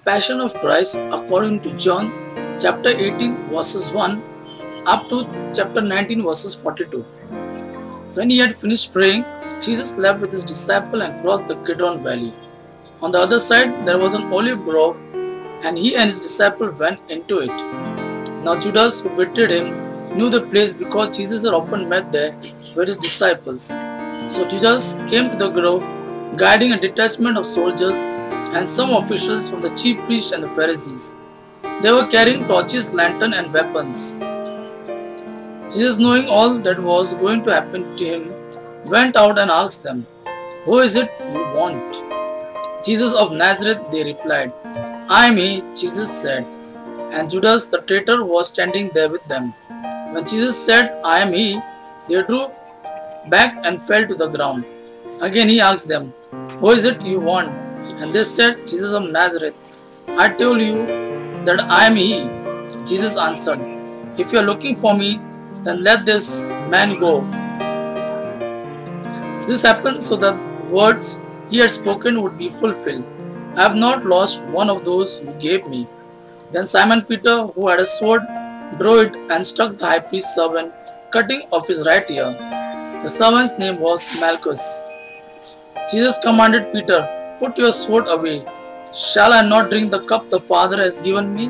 Passion of Christ according to John chapter 18 verses 1 up to chapter 19 verses 42. When he had finished praying, Jesus left with his disciple and crossed the Kidron valley. On the other side there was an olive grove, and he and his disciple went into it. Now Judas, who betrayed him, knew the place because Jesus had often met there with his disciples. So Judas came to the grove, guiding a detachment of soldiers and some officials from the chief priests and the Pharisees. They were carrying torches, lanterns, and weapons. Jesus, knowing all that was going to happen to him, went out and asked them, "Who is it you want?" "Jesus of Nazareth," they replied. "I am he," Jesus said. And Judas the traitor was standing there with them. When Jesus said, "I am he," they drew back and fell to the ground. Again he asked them, "Who is it you want?" And they said, "Jesus of Nazareth." "I told you that I am he," Jesus answered. "If you are looking for me, then let this man go." This happened so that the words he had spoken would be fulfilled. "I have not lost one of those you gave me." Then Simon Peter, who had a sword, drew it and struck the high priest's servant, cutting off his right ear. The servant's name was Malchus. Jesus commanded Peter, "Put your sword away. Shall I not drink the cup the Father has given me?"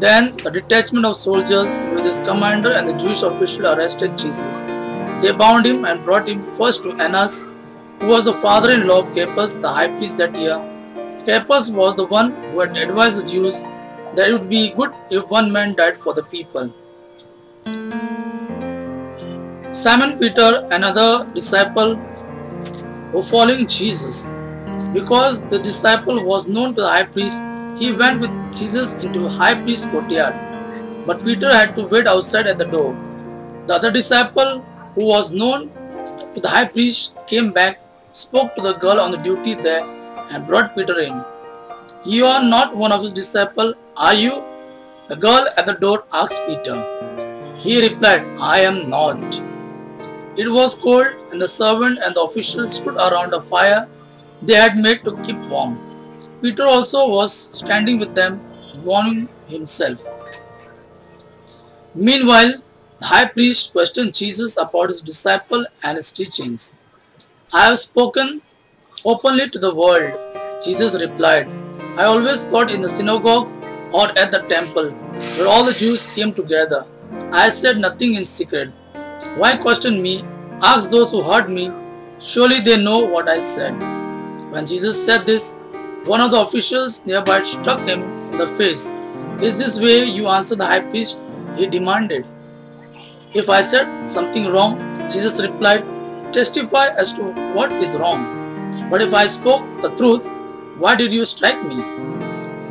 Then the detachment of soldiers with his commander and the Jewish official arrested Jesus. They bound him and brought him first to Annas, who was the father-in-law of Caiaphas, the high priest that year. Caiaphas was the one who had advised the Jews that it would be good if one man died for the people. Simon Peter, another disciple, were following Jesus. Because the disciple was known to the high priest, he went with Jesus into the high priest's courtyard. But Peter had to wait outside at the door. The other disciple, who was known to the high priest, came back, spoke to the girl on the duty there, and brought Peter in. "You are not one of his disciples, are you?" the girl at the door asked Peter. He replied, "I am not." It was cold, and the servant and the officials stood around a fire they had made to keep warm. Peter also was standing with them, warming himself. Meanwhile, the high priest questioned Jesus about his disciple and his teachings. "I have spoken openly to the world," Jesus replied. "I always taught in the synagogue or at the temple, where all the Jews came together. I said nothing in secret. Why question me? Ask those who heard me. Surely they know what I said." When Jesus said this, one of the officials nearby struck him in the face. "Is this way you answer the high priest?" he demanded. "If I said something wrong," Jesus replied, "testify as to what is wrong. But if I spoke the truth, why did you strike me?"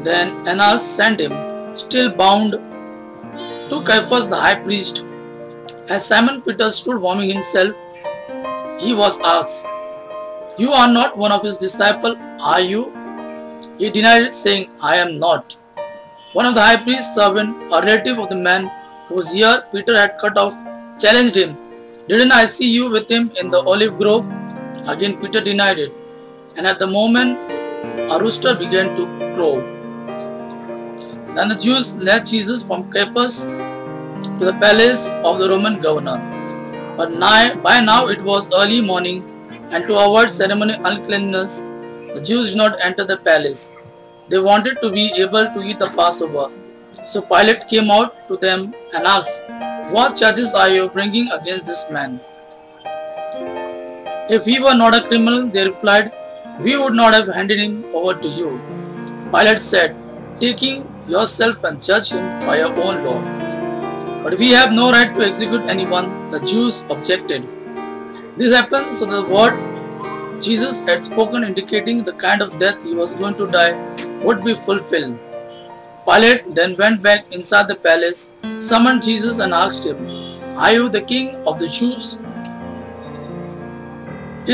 Then Annas sent him, still bound, to Caiaphas the high priest. As Simon Peter stood warming himself, he was asked, "You are not one of his disciples, are you?" He denied it, saying, "I am not." One of the high priest's servants, a relative of the man whose ear Peter had cut off, challenged him, "Didn't I see you with him in the olive grove?" Again Peter denied it, and at the moment a rooster began to crow. Then the Jews led Jesus from Caiaphas to the palace of the Roman governor. But by now it was early morning, and to avoid ceremonial uncleanness, the Jews did not enter the palace. They wanted to be able to eat the Passover. So Pilate came out to them and asked, "What charges are you bringing against this man?" "If he were not a criminal," they replied, "we would not have handed him over to you." Pilate said, "Take him yourself and judge him by your own law." "But we have no right to execute anyone," the Jews objected. This happened so that the word Jesus had spoken, indicating the kind of death he was going to die, would be fulfilled. Pilate then went back inside the palace, summoned Jesus and asked him, "Are you the king of the Jews?"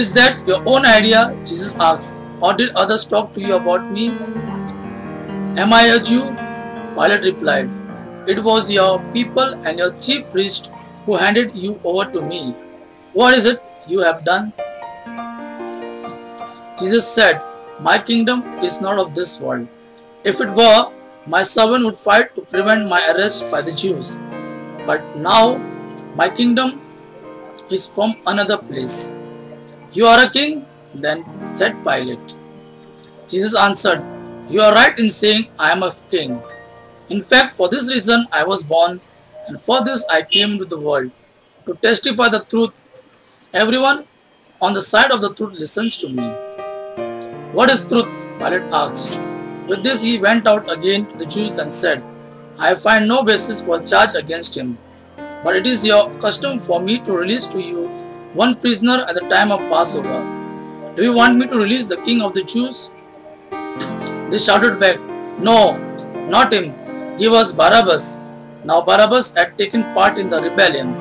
"Is that your own idea?" Jesus asked, "or did others talk to you about me?" "Am I a Jew?" Pilate replied, "It was your people and your chief priest who handed you over to me. What is it you have done?" Jesus said, My kingdom is not of this world. If it were, my servant would fight to prevent my arrest by the Jews. But now my kingdom is from another place. You are a king? Then said Pilate. Jesus answered, You are right in saying I am a king. In fact, for this reason I was born, and for this I came into the world, to testify the truth. Everyone on the side of the truth listens to me. What is truth? Pilate asked. With this he went out again to the Jews and said, I find no basis for charge against him. But it is your custom for me to release to you one prisoner at the time of Passover. Do you want me to release the king of the Jews? They shouted back, No, not him. Give us Barabbas. Now Barabbas had taken part in the rebellion.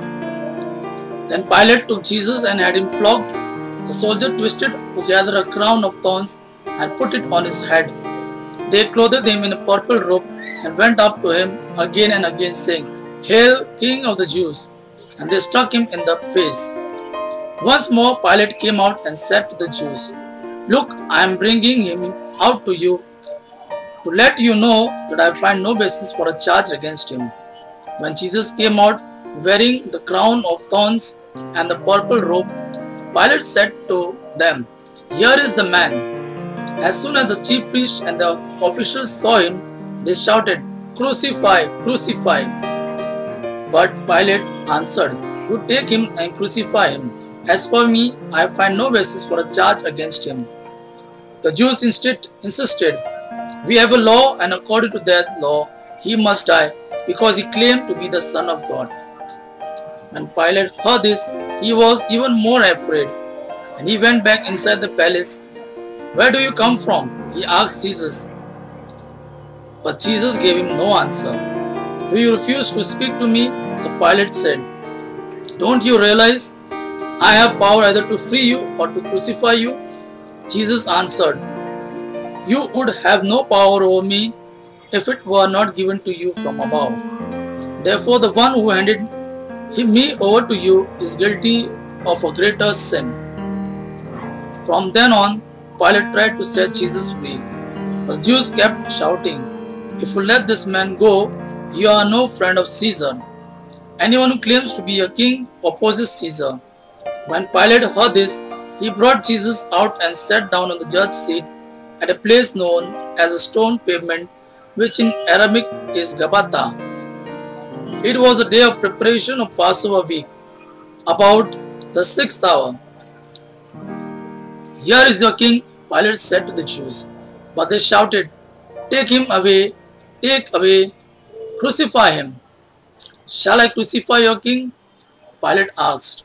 Then Pilate took Jesus and had him flogged. The soldier twisted together a crown of thorns and put it on his head. They clothed him in a purple robe and went up to him again and again, saying, Hail, King of the Jews! And they struck him in the face. Once more Pilate came out and said to the Jews, Look, I am bringing him out to you to let you know that I find no basis for a charge against him. When Jesus came out wearing the crown of thorns and the purple robe, Pilate said to them, Here is the man. As soon as the chief priests and the officials saw him, they shouted, Crucify, crucify. But Pilate answered, You take him and crucify him. As for me, I find no basis for a charge against him. The Jews insisted, We have a law, and according to that law, he must die, because he claimed to be the Son of God. When Pilate heard this, he was even more afraid, and he went back inside the palace. Where do you come from? He asked Jesus. But Jesus gave him no answer. Do you refuse to speak to me? The Pilate said. Don't you realize I have power either to free you or to crucify you? Jesus answered, You would have no power over me if it were not given to you from above. Therefore the one who handed me over to you is guilty of a greater sin. From then on, Pilate tried to set Jesus free, but the Jews kept shouting, If you let this man go, you are no friend of Caesar. Anyone who claims to be a king opposes Caesar. When Pilate heard this, he brought Jesus out and sat down on the judge's seat at a place known as a stone pavement, which in Aramaic is Gabbatha. It was the day of preparation of Passover week, about the 6th hour. Here is your king, Pilate said to the Jews. But they shouted, Take him away, take away, crucify him. Shall I crucify your king? Pilate asked.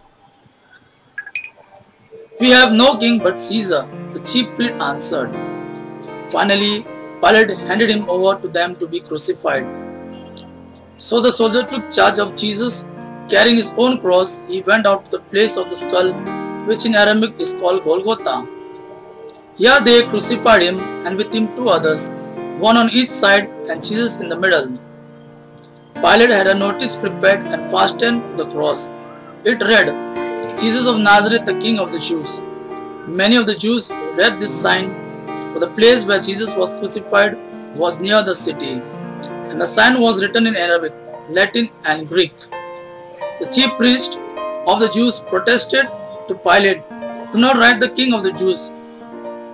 We have no king but Caesar, the chief priest answered. Finally, Pilate handed him over to them to be crucified. So the soldier took charge of Jesus. Carrying his own cross, he went out to the place of the skull, which in Aramaic is called Golgotha. Here they crucified him, and with him 2 others, one on each side and Jesus in the middle. Pilate had a notice prepared and fastened to the cross. It read, Jesus of Nazareth, the King of the Jews. Many of the Jews read this sign, for the place where Jesus was crucified was near the city, and the sign was written in Arabic, Latin and Greek. The chief priest of the Jews protested to Pilate, Do not write the King of the Jews,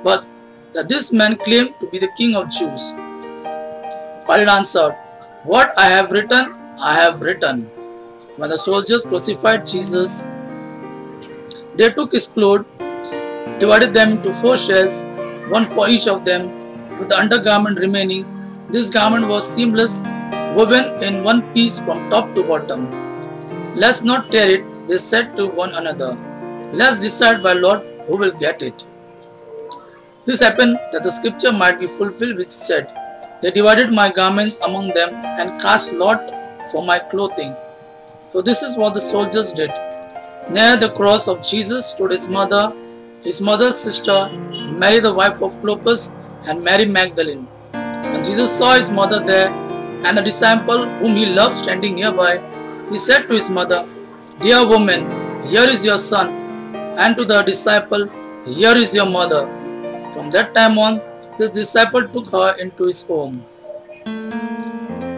but that this man claimed to be the King of Jews. Pilate answered, What I have written, I have written. When the soldiers crucified Jesus, they took his clothes, divided them into 4 shares, one for each of them, with the undergarment remaining. This garment was seamless, woven in one piece from top to bottom. Let's not tear it, they said to one another. Let's decide by lot who will get it. This happened that the scripture might be fulfilled which said, They divided my garments among them and cast lot for my clothing. So this is what the soldiers did. Near the cross of Jesus stood his mother's sister, Mary the wife of Clopas, and Mary Magdalene. When Jesus saw his mother there and the disciple whom he loved standing nearby, he said to his mother, Dear woman, here is your son, and to the disciple, Here is your mother. From that time on, this disciple took her into his home.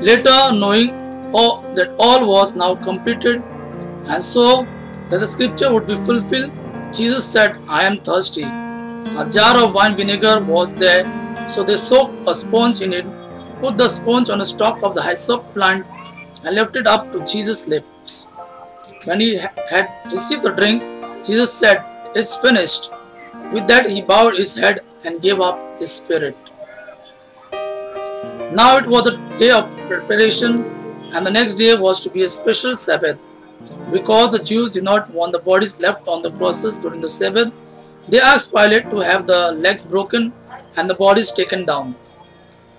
Later, knowing that all was now completed, and so that the scripture would be fulfilled, Jesus said, I am thirsty. A jar of wine vinegar was there, so they soaked a sponge in it, put the sponge on a stalk of the hyssop plant, and left it up to Jesus' lips. When he had received the drink, Jesus said, It's finished. With that, he bowed his head and gave up his spirit. Now it was the day of preparation, and the next day was to be a special Sabbath. Because the Jews did not want the bodies left on the crosses during the Sabbath, they asked Pilate to have the legs broken and the bodies taken down.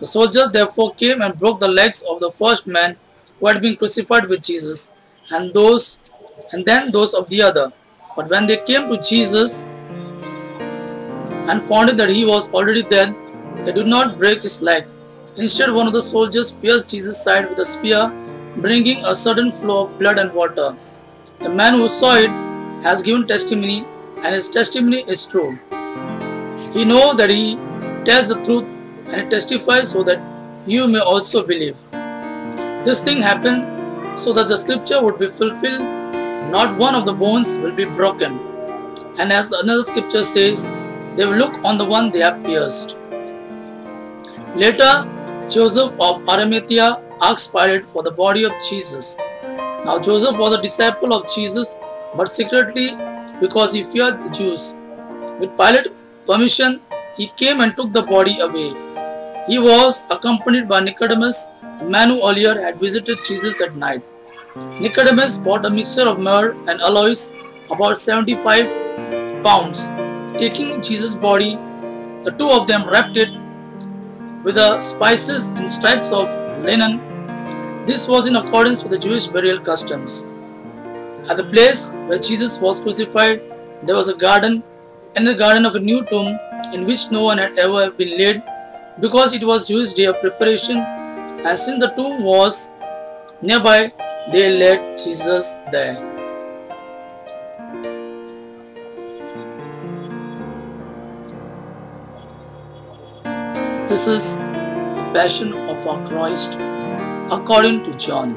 The soldiers therefore came and broke the legs of the first man who had been crucified with Jesus, and then those of the other. But when they came to Jesus and found that he was already dead, they did not break his legs. Instead, one of the soldiers pierced Jesus' side with a spear, bringing a sudden flow of blood and water. The man who saw it has given testimony, and his testimony is true. He knows that he tells the truth, and he testifies so that you may also believe. This thing happened so that the scripture would be fulfilled, not one of the bones will be broken. And as another scripture says, they will look on the one they have pierced. Later, Joseph of Arimathea asked Pilate for the body of Jesus. Now Joseph was a disciple of Jesus, but secretly because he feared the Jews. With Pilate's permission, he came and took the body away. He was accompanied by Nicodemus, the man who earlier had visited Jesus at night. Nicodemus bought a mixture of myrrh and aloes, about 75 pounds. Taking Jesus' body, the two of them wrapped it with the spices in stripes of linen. This was in accordance with the Jewish burial customs. At the place where Jesus was crucified, there was a garden, and the garden of a new tomb in which no one had ever been laid, because it was Jewish day of preparation, and since the tomb was nearby, they laid Jesus there. This is the passion of our Christ according to John.